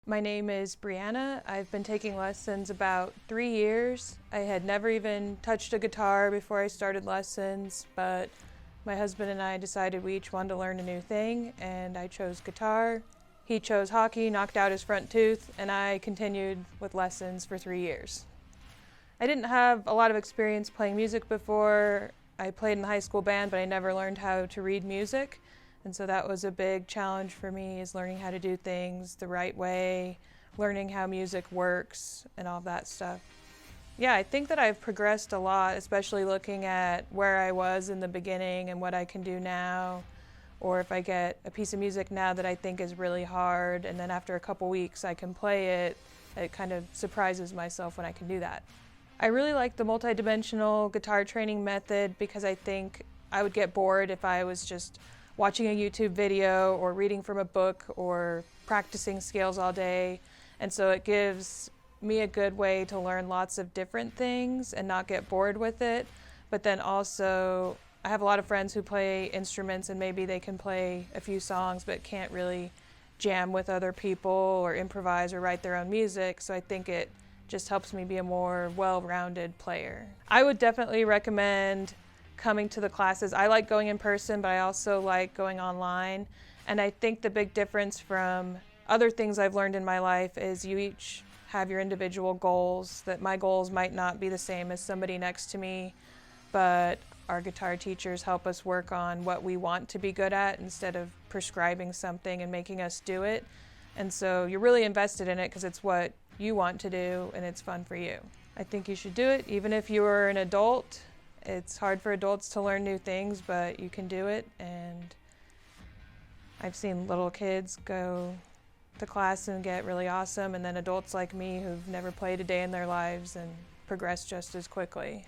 My name is Brianna. I've been taking lessons about 3 years. I had never even touched a guitar before I started lessons, but my husband and I decided we each wanted to learn a new thing, and I chose guitar. He chose hockey, knocked out his front tooth, and I continued with lessons for 3 years. I didn't have a lot of experience playing music before. I played in the high school band, but I never learned how to read music. And so that was a big challenge for me, is learning how to do things the right way, learning how music works and all that stuff. Yeah, I think that I've progressed a lot, especially looking at where I was in the beginning and what I can do now. Or if I get a piece of music now that I think is really hard, and then after a couple weeks I can play it, it kind of surprises myself when I can do that. I really like the multi-dimensional guitar training method because I think I would get bored if I was just watching a YouTube video or reading from a book or practicing scales all day. And so it gives me a good way to learn lots of different things and not get bored with it. But then also, I have a lot of friends who play instruments and maybe they can play a few songs but can't really jam with other people or improvise or write their own music. So I think it just helps me be a more well-rounded player. I would definitely recommend coming to the classes. I like going in person, but I also like going online. And I think the big difference from other things I've learned in my life is you each have your individual goals, that my goals might not be the same as somebody next to me, but our guitar teachers help us work on what we want to be good at instead of prescribing something and making us do it. And so you're really invested in it because it's what you want to do and it's fun for you. I think you should do it even if you are an adult. It's hard for adults to learn new things, but you can do it. And I've seen little kids go to class and get really awesome, and then adults like me who've never played a day in their lives and progress just as quickly.